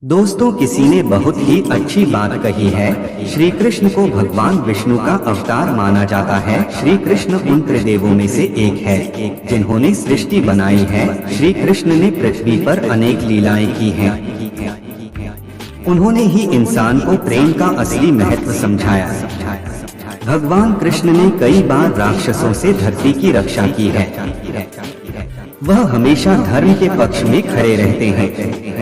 दोस्तों, किसी ने बहुत ही अच्छी बात कही है। श्री कृष्ण को भगवान विष्णु का अवतार माना जाता है। श्री कृष्ण उन त्रिदेवों में से एक है जिन्होंने सृष्टि बनाई है। श्री कृष्ण ने पृथ्वी पर अनेक लीलाएं की हैं। उन्होंने ही इंसान को प्रेम का असली महत्व समझाया। भगवान कृष्ण ने कई बार राक्षसों से धरती की रक्षा की है। वह हमेशा धर्म के पक्ष में खड़े रहते हैं।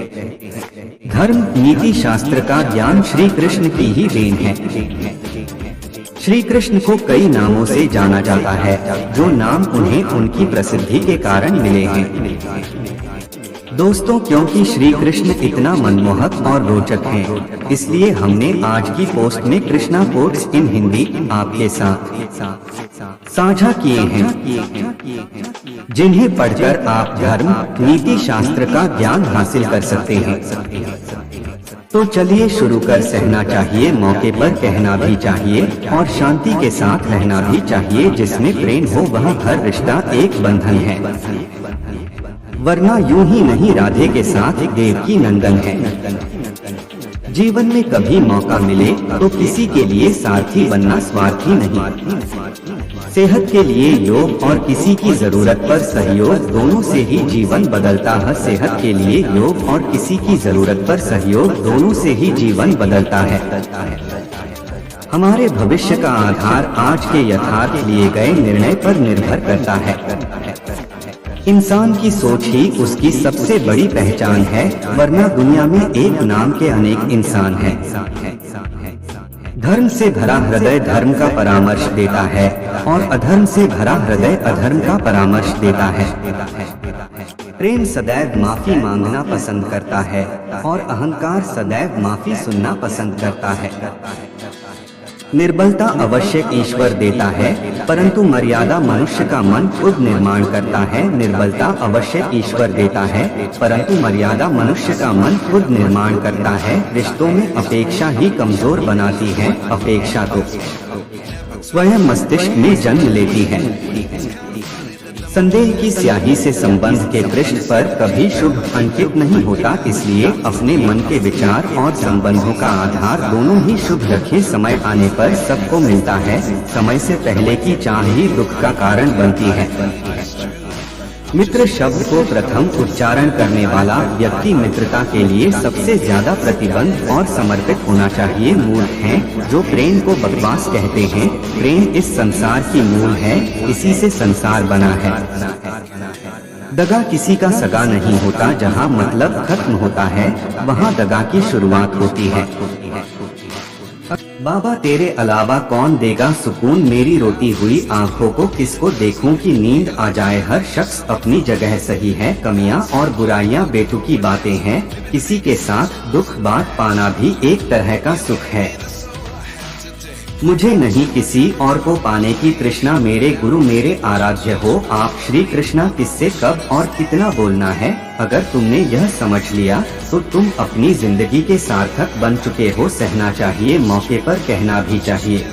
धर्म नीति शास्त्र का ज्ञान श्री कृष्ण की ही देन है। श्री कृष्ण को कई नामों से जाना जाता है, जो नाम उन्हें उनकी प्रसिद्धि के कारण मिले हैं। दोस्तों, क्योंकि श्री कृष्ण इतना मनमोहक और रोचक हैं, इसलिए हमने आज की पोस्ट में कृष्णा कोट्स इन हिंदी आपके साथ साझा किए हैं, जिन्हें पढ़कर आप धर्म नीति शास्त्र का ज्ञान हासिल कर सकते हैं। तो चलिए शुरू कर। सहना चाहिए, मौके पर कहना भी चाहिए और शांति के साथ रहना भी चाहिए। जिसमें प्रेम हो वह हर रिश्ता एक बंधन है, वरना यूं ही नहीं राधे के साथ देवकी नंदन है। जीवन में कभी मौका मिले तो किसी के लिए सारथी बनना स्वार्थी नहीं। सेहत के लिए योग और किसी की जरूरत पर सहयोग, दोनों से ही जीवन बदलता है। सेहत के लिए योग और किसी की जरूरत पर सहयोग, दोनों से ही जीवन बदलता है। हमारे भविष्य का आधार आज के यथार्थ लिए गए निर्णय पर निर्भर करता है। इंसान की सोच ही उसकी सबसे बड़ी पहचान है, वरना दुनिया में एक नाम के अनेक इंसान हैं। धर्म से भरा हृदय धर्म का परामर्श देता है और अधर्म से भरा हृदय अधर्म का परामर्श देता है। प्रेम सदैव माफी मांगना पसंद करता है और अहंकार सदैव माफी सुनना पसंद करता है। निर्बलता अवश्य ईश्वर देता है, परंतु मर्यादा मनुष्य का मन खुद निर्माण करता है। निर्बलता अवश्य ईश्वर देता है, परंतु मर्यादा मनुष्य का मन खुद निर्माण करता है। रिश्तों में अपेक्षा ही कमजोर बनाती है। अपेक्षा तो स्वयं मस्तिष्क में जन्म लेती है। संदेह की स्याही से संबंध के पृष्ठ पर कभी शुभ अंकित नहीं होता, इसलिए अपने मन के विचार और संबंधों का आधार दोनों ही शुभ रखें। समय आने पर सबको मिलता है, समय से पहले की चाह ही दुख का कारण बनती है। मित्र शब्द को प्रथम उच्चारण करने वाला व्यक्ति मित्रता के लिए सबसे ज्यादा प्रतिबद्ध और समर्पित होना चाहिए। मूर्ख हैं जो प्रेम को बकवास कहते हैं। प्रेम इस संसार की मूल है, इसी से संसार बना है। दगा किसी का सगा नहीं होता। जहाँ मतलब खत्म होता है, वहाँ दगा की शुरुआत होती है। बाबा तेरे अलावा कौन देगा सुकून, मेरी रोती हुई आंखों को किसको देखूं कि नींद आ जाए। हर शख्स अपनी जगह सही है, कमियां और बुराइयां बेतुकी बातें हैं। किसी के साथ दुख बांट पाना भी एक तरह का सुख है। मुझे नहीं किसी और को पाने की तृष्णा, मेरे गुरु मेरे आराध्य हो आप। श्री कृष्णा किससे कब और कितना बोलना है, अगर तुमने यह समझ लिया तो तुम अपनी जिंदगी के सार्थक बन चुके हो। सहना चाहिए, मौके पर कहना भी चाहिए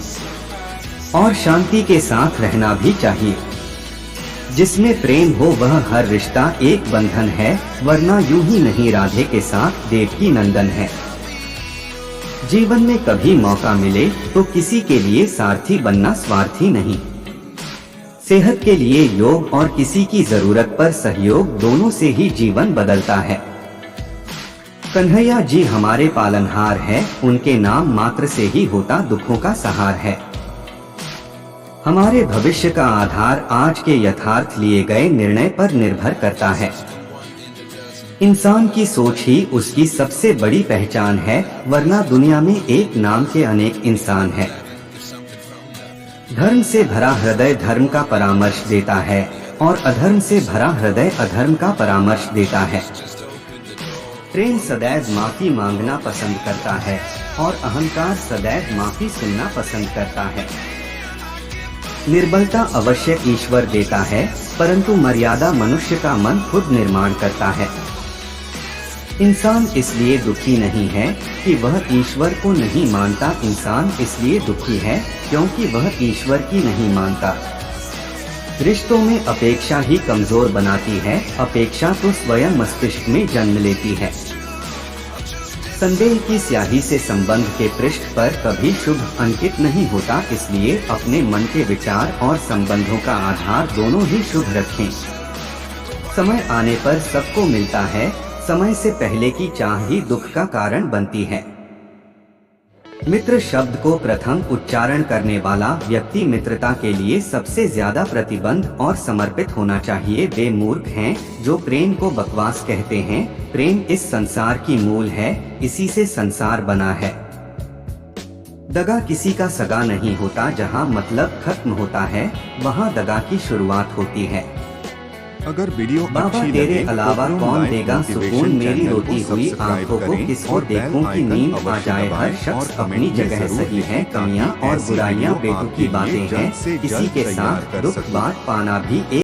और शांति के साथ रहना भी चाहिए। जिसमें प्रेम हो वह हर रिश्ता एक बंधन है, वरना यूं ही नहीं राधे के साथ देवकी नंदन है। जीवन में कभी मौका मिले तो किसी के लिए सारथी बनना स्वार्थी नहीं। सेहत के लिए योग और किसी की जरूरत पर सहयोग, दोनों से ही जीवन बदलता है। कन्हैया जी हमारे पालनहार है, उनके नाम मात्र से ही होता दुखों का सहार है। हमारे भविष्य का आधार आज के यथार्थ लिए गए निर्णय पर निर्भर करता है। इंसान की सोच ही उसकी सबसे बड़ी पहचान है, वरना दुनिया में एक नाम के अनेक इंसान हैं। धर्म से भरा हृदय धर्म का परामर्श देता है और अधर्म से भरा हृदय अधर्म का परामर्श देता है। प्रेम सदैव माफी मांगना पसंद करता है और अहंकार सदैव माफी सुनना पसंद करता है। निर्बलता अवश्य ईश्वर देता है, परंतु मर्यादा मनुष्य का मन खुद निर्माण करता है। इंसान इसलिए दुखी नहीं है कि वह ईश्वर को नहीं मानता, इंसान इसलिए दुखी है क्योंकि वह ईश्वर की नहीं मानता। रिश्तों में अपेक्षा ही कमजोर बनाती है। अपेक्षा तो स्वयं मस्तिष्क में जन्म लेती है। संदेह की स्याही से संबंध के पृष्ठ पर कभी शुभ अंकित नहीं होता, इसलिए अपने मन के विचार और संबंधों का आधार दोनों ही शुभ रखें। समय आने पर सबको मिलता है, समय से पहले की चाह ही दुख का कारण बनती है। मित्र शब्द को प्रथम उच्चारण करने वाला व्यक्ति मित्रता के लिए सबसे ज्यादा प्रतिबंध और समर्पित होना चाहिए। वे मूर्ख हैं जो प्रेम को बकवास कहते हैं। प्रेम इस संसार की मूल है, इसी से संसार बना है। दगा किसी का सगा नहीं होता, जहां मतलब खत्म होता है वहां दगा की शुरुआत होती है। अगर वीडियो बाबा तेरे अलावा कौन देगा सुकून, मेरी रोती हुई आंखों को किसको देखूं कि नींद आ जाए। हर शख्स अपनी जगह सही है, कमियां और बुराइयां बेतुकी बातें हैं, किसी के साथ दुख बांट पाना भी एक